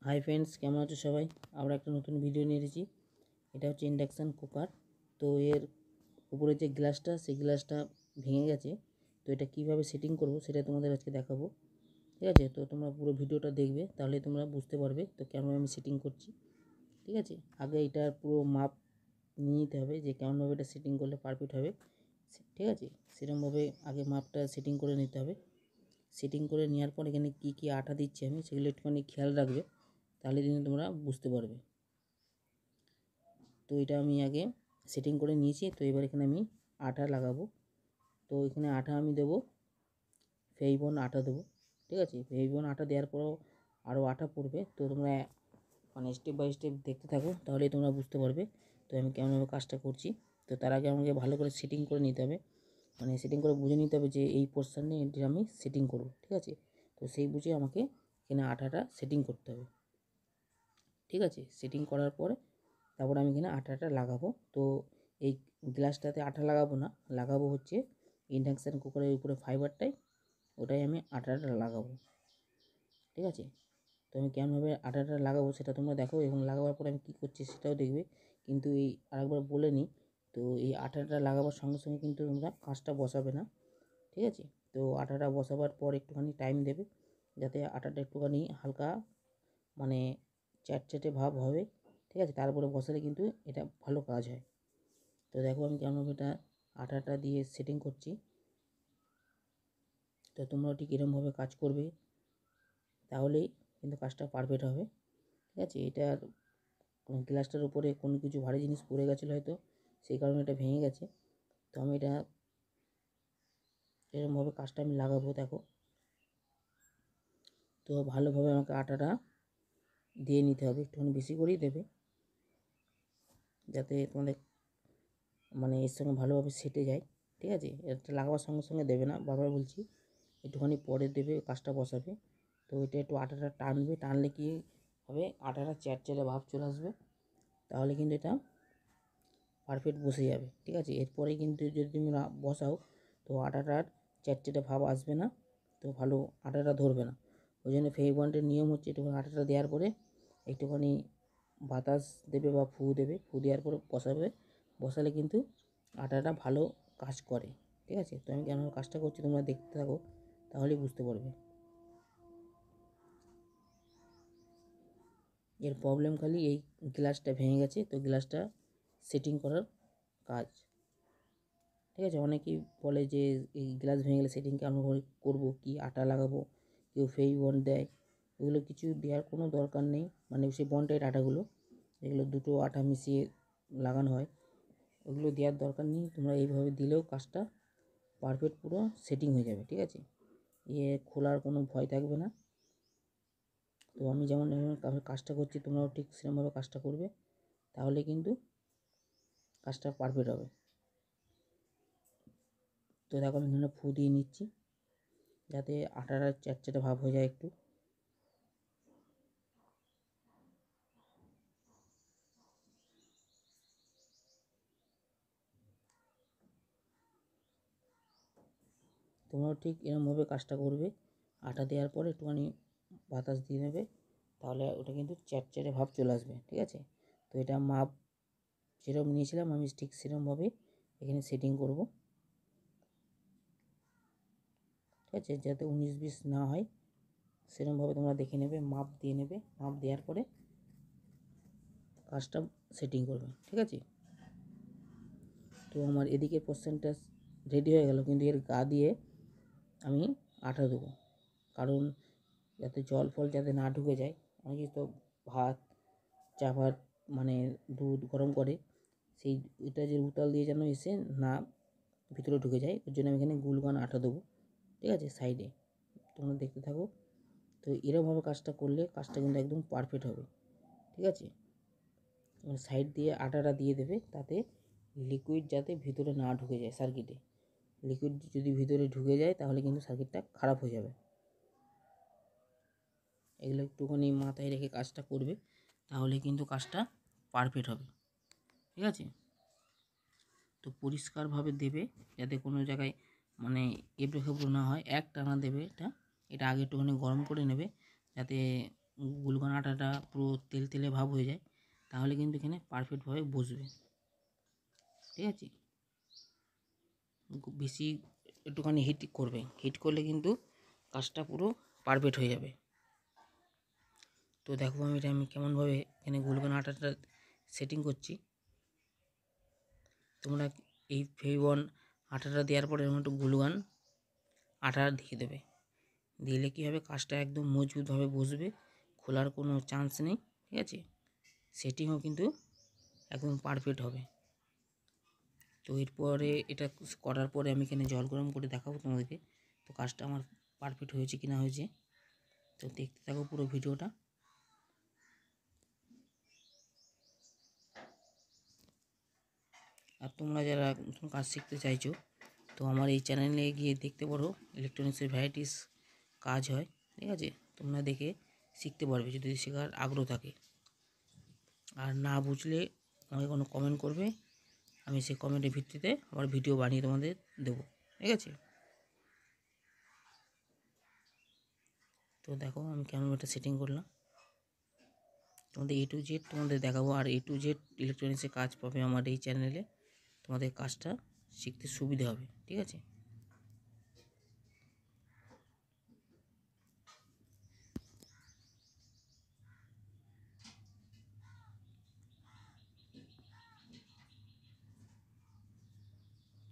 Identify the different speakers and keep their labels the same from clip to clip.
Speaker 1: Hi friends, কেমন আছো সবাই? আমরা একটা নতুন ভিডিও নিয়ে এসেছি। এটা হচ্ছে ইন্ডাকশান কুকার। তো এর উপরে যে গ্লাসটা, সেই গ্লাসটা ভেঙে গেছে। তো এটা কিভাবে সেটিং করব সেটা তোমাদের আজকে দেখাবো। ঠিক আছে, তো তোমরা পুরো ভিডিওটা দেখবে, তাহলে তোমরা বুঝতে পারবে তো কেমনভাবে আমি সেটিং করছি। ঠিক আছে, আগে এটার পুরো মাপ নিয়ে নিতে হবে যে কেমনভাবে এটা সেটিং করলে পারফেক্ট হবে। ঠিক আছে, সেরকমভাবে আগে মাপটা সেটিং করে নিতে হবে। সেটিং করে নেওয়ার পর এখানে কী কী আঠা দিচ্ছি আমি, সেগুলো একটুখানি খেয়াল রাখবে, তাহলে কিন্তু তোমরা বুঝতে পারবে। তো এটা আমি আগে সেটিং করে নিয়েছি। তো এবার এখানে আমি আঠা লাগাবো। তো এখানে আঠা আমি দেবো, ফেভিবন্ড আঠা দেবো। ঠিক আছে, ফেভিবন্ড আঠা দেওয়ার পরও আরও আঠা পড়বে। তো তোমরা মানে স্টেপ বাই স্টেপ দেখতে থাকো, তাহলেই তোমরা বুঝতে পারবে তো আমি কেমনভাবে কাজটা করছি। তো তার আগে আমাকে ভালো করে সেটিং করে নিতে হবে, মানে সেটিং করে বুঝে নিতে হবে যে এই পোর্শনে এটি আমি সেটিং করব। ঠিক আছে, তো সেই বুঝে আমাকে এখানে আঠাটা সেটিং করতে হবে। ঠিক আছে, সেটিং করার পরে তারপর আমি এখানে আঠাটা লাগাবো। তো এই গ্লাসটাতে আঠা লাগাবো না, লাগাবো হচ্ছে ইন্ডাকশান কুকারের উপরে ফাইবারটাই, ওটাই আমি আঠাটা লাগাবো। ঠিক আছে, তো আমি কেমনভাবে আঠাটা লাগাবো সেটা তোমরা দেখো, এবং লাগাবার পরে আমি কী করছি সেটাও দেখবে। কিন্তু এই আরেকবার বলে নিই, তো এই আঠাটা লাগাবার সঙ্গে সঙ্গে কিন্তু তোমরা কাঁচটা বসাবে না। ঠিক আছে, তো আঠাটা বসাবার পর একটুখানি টাইম দেবে, যাতে আটাটা একটুখানি হালকা মানে চ্যাটচ্যাটে ভাব হবে। ঠিক আছে, তারপরে বসালে কিন্তু এটা ভালো কাজ হয়। তো দেখো আমি কেমনভাবে এটা আটাটা দিয়ে সেটিং করছি। তো তোমরাও ঠিক এরকমভাবে কাজ করবে, তাহলেই কিন্তু কাজটা পারফেক্ট হবে। ঠিক আছে, এটার গ্লাসটার উপরে কোনো কিছু ভারী জিনিস পড়ে গেছিলো হয়তো, সেই কারণে এটা ভেঙে গেছে। তো আমি এটা এরকমভাবে কাজটা আমি লাগাবো। দেখো, তো ভালোভাবে আমাকে আটাটা দিয়ে নিতে হবে, একটুখানি বেশি করেই দেবে, যাতে তোমাদের মানে এর সঙ্গে ভালোভাবে সেটে যায়। ঠিক আছে, এটা লাগাবার সঙ্গে সঙ্গে দেবে না, বারবার বলছি, একটুখানি পরে দেবে, কাজটা বসাবে। তো এটা একটু আটাটা টানবে, টানলে কি হবে, আটাটা চ্যাটচ্যাটে ভাব চলে আসবে, তাহলে কিন্তু এটা পারফেক্ট বসে যাবে। ঠিক আছে, এরপরে কিন্তু যদি তুমি বসাও তো আটাটার চ্যাটচ্যাটে ভাব আসবে না, তো ভালো আটাটা ধরবে না। ওই জন্য ফেভিবন্ডের নিয়ম হচ্ছে একটুখানি আটাটা দেওয়ার পরে একটুখানি বাতাস দেবে বা ফু দেবে, ফু দেওয়ার পরে বসাবে, বসালে কিন্তু আটাটা ভালো কাজ করে। ঠিক আছে, তো আমি কেন কাজটা করছি তোমরা দেখতে থাকো, তাহলেই বুঝতে পারবে। এর প্রবলেম খালি এই গ্লাসটা ভেঙে গেছে, তো গ্লাসটা সেটিং করার কাজ। ঠিক আছে, অনেকেই বলে যে এই গ্লাস ভেঙে গেলে সেটিং কেমন করবো, কি আটা লাগাবো, কেউ ফেভিবন্ড দেয়। এগুলো কিছু দেওয়ার কোনো দরকার নেই, মানে সেই বন্ডের আটাগুলো, এগুলো দুটো আটা মিশিয়ে লাগানো হয়, ওগুলো দেওয়ার দরকার নেই। তোমরা এইভাবে দিলেও কাজটা পারফেক্ট পুরো সেটিং হয়ে যাবে। ঠিক আছে, খোলার কোনো ভয় থাকবে না। তো আমি যেমন কাজটা করছি তোমরাও ঠিক সেরকমভাবে কাজটা করবে, তাহলে কিন্তু কাজটা পারফেক্ট হবে। তো দেখো আমি এখানে ফু দিয়ে নিচ্ছি, যাতে আটাটা চ্যাটচ্যাটে ভাব হয়ে যায় একটু। তোমরাও ঠিক এরকমভাবে কাজটা করবে, আটা দেওয়ার পরে একটুখানি বাতাস দিয়ে নেবে, তাহলে ওটা কিন্তু চ্যাটচ্যাটে ভাব চলে আসবে। ঠিক আছে, তো এটা মাপ যেরকম নিয়েছিলাম আমি ঠিক সেরকমভাবে এখানে সেটিং করব। ঠিক আছে, যাতে 19-20 না হয়, সেরকমভাবে তোমরা দেখে নেবে, মাপ দিয়ে নেবে, মাপ দেওয়ার পরে কাজটা সেটিং করবে। ঠিক আছে, তো আমার এদিকের পোর্শনটা রেডি হয়ে গেল, কিন্তু এর গা দিয়ে আমি আটা দেবো, কারণ যাতে জল ফল যাতে না ঢুকে যায়। অনেকে তো ভাত চা ভাত মানে দুধ গরম করে, সেই এটা যে উতাল দিয়ে যেন এসে না ভিতরে ঢুকে যায়, ওর জন্য আমি এখানে গুলগান আটা দেবো। ঠিক আছে, সাইডে তোমরা দেখতে থাকো। তো এরকমভাবে কাজটা করলে কাজটা কিন্তু একদম পারফেক্ট হবে। ঠিক আছে, সাইড দিয়ে আটাটা দিয়ে দেবে, তাতে লিকুইড যাতে ভিতরে না ঢুকে যায় সার্কিটে। লিকুইড যদি ভিতরে ঢুকে যায় তাহলে কিন্তু সার্কিটটা খারাপ হয়ে যাবে। এগুলো একটুখানি মাথায় রেখে কাজটা করবে, তাহলে কিন্তু কাজটা পারফেক্ট হবে। ঠিক আছে, তো পরিষ্কারভাবে দেবে, যাতে কোনো জায়গায় মানে এবড়ো খেবড়ো না হয়, এক টানা দেবে। এটা আগে একটুখানি গরম করে নেবে, যাতে গুলগান আটাটা পুরো তেল তেলে ভাব হয়ে যায়, তাহলে কিন্তু এখানে পারফেক্টভাবে বসবে। ঠিক আছে, বেশি একটুখানি হিট করবে, হিট করলে কিন্তু কাজটা পুরো পারফেক্ট হয়ে যাবে। তো দেখো আমি কেমনভাবে এখানে গুলগান আটাটা সেটিং করছি। তোমরা এই ফেভিবন আটাটা দেওয়ার পরে এরকম একটু গুলগান আটা দিয়ে দেবে, দিলে কী হবে, কাজটা একদম মজবুতভাবে বসবে, খোলার কোনো চান্স নেই। ঠিক আছে, সেটিংও কিন্তু একদম পারফেক্ট হবে। তো এরপরে এটা করার পরে আমি এখানে জল গরম করে দেখাবো তোমাদেরকে, তো কাজটা আমার পারফেক্ট হয়েছে কি না হয়েছে। তো দেখতে থাকো পুরো ভিডিওটা। আর তোমরা যারা নতুন কাজ শিখতে চাইছো, তো আমার এই চ্যানেলে গিয়ে দেখতে পারো, ইলেকট্রনিক্সের ভ্যারাইটিস কাজ হয়। ঠিক আছে, তোমরা দেখে শিখতে পারবে যদি শেখার আগ্রহ থাকে। আর না বুঝলে আমাকে কোনো কমেন্ট করবে, আমি সেই কমেন্টের ভিত্তিতে আবার ভিডিও বানিয়ে তোমাদের দেবো। ঠিক আছে, তো দেখো আমি কেমন একটা সেটিং করলাম, তোমাদের A to Z তোমাদের দেখাবো। আর A to Z ইলেকট্রনিক্সের কাজ পাবে আমার এই চ্যানেলে, তোমাদের কাজটা শিখতে সুবিধা হবে। ঠিক আছে,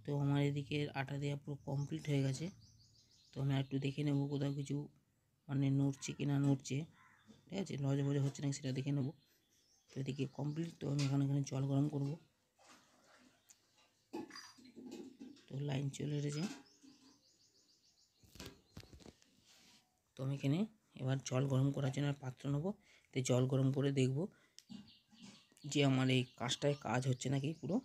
Speaker 1: তো আমার এদিকে আটা দেওয়া পুরো কমপ্লিট হয়ে গেছে। তো আমি একটু দেখে নেব কোথাও কিছু মানে নড়ছে কি না নড়ছে। ঠিক আছে, লজে বজে হচ্ছে না সেটা দেখে নেব। তো এদিকে কমপ্লিট, তো আমি এখানে জল গরম করব। তো লাইন চলে এসেছে, তো আমি এখানে এবার জল গরম করার জন্য পাত্র নেবো। তো জল গরম করে দেখব যে আমার এই কাজটায় কাজ হচ্ছে নাকি পুরো।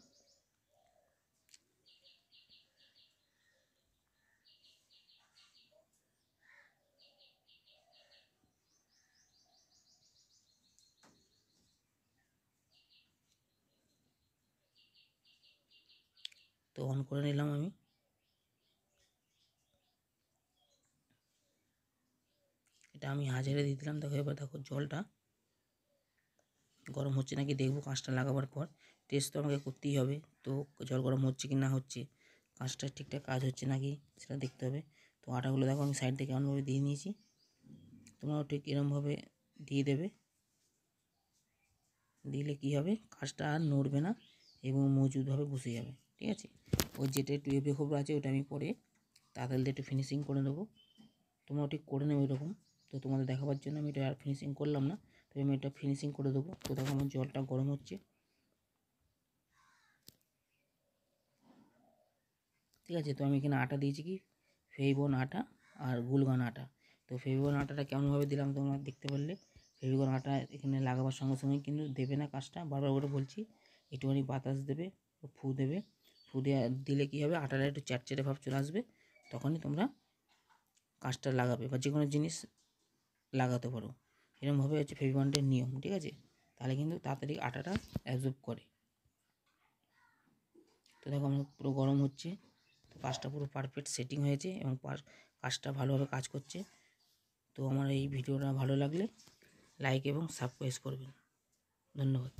Speaker 1: তো অন করে নিলাম আমি। এটা আমি হাজারে দিয়ে দিলাম। দেখো এবার দেখো জলটা গরম হচ্ছে নাকি দেখবো কাঁচটা লাগাবার পর। টেস্ট তো আমাকে করতেই হবে, তো জল গরম হচ্ছে কি না হচ্ছে, কাঁচটা ঠিকঠাক কাজ হচ্ছে নাকি সেটা দেখতে হবে। তো আটাগুলো দেখো আমি সাইড থেকে এমনভাবে দিয়ে নিয়েছি, তোমরাও ঠিক এরমভাবে দিয়ে দেবে। দিলে কি হবে, কাঁচটা আর নড়বে না এবং মজবুতভাবে বসে যাবে। ঠিক আছে, ওই যেটা একটু এবড়ো খবর আছে ওটা আমি পরে তাড়াতাড়ি একটু ফিনিশিং করে নেবো, তোমরাও ঠিক করে নেবে এরকম। তো তোমাদের দেখাবার জন্য আমি এটা আর ফিনিশিং করলাম না, তবে আমি এটা ফিনিশিং করে দেবো। তো দেখো আমার জলটা গরম হচ্ছে। ঠিক আছে, তো আমি এখানে আটা দিয়েছি কি ফেভিবন আটা আর গুলগান আটা। তো ফেভিবন আটাটা কেমনভাবে দিলাম তোমরা দেখতে পারলে। ফেভিবন আটা এখানে লাগাবার সঙ্গে সঙ্গে কিন্তু দেবে না কাজটা, বারবার করে বলছি, একটুখানি বাতাস দেবে, ফু দেবে। ফু দেওয়া দিলে কী হবে, আটাটা একটু চ্যাটচ্যাটে ভাব চলে আসবে, তখনই তোমরা কাজটা লাগাবে বা যে কোনো জিনিস লাগাতে পারো। এরকমভাবে হচ্ছে ফেভিবন্ডের নিয়ম। ঠিক আছে, তাহলে কিন্তু তাড়াতাড়ি আটাটা অ্যাবজর্ব করে। তো দেখো আমার পুরো গরম হচ্ছে, তো কাজটা পুরো পারফেক্ট সেটিং হয়েছে এবং কাজটা ভালোভাবে কাজ করছে। তো আমার এই ভিডিওটা ভালো লাগলে লাইক এবং সাবস্ক্রাইব করবেন। ধন্যবাদ।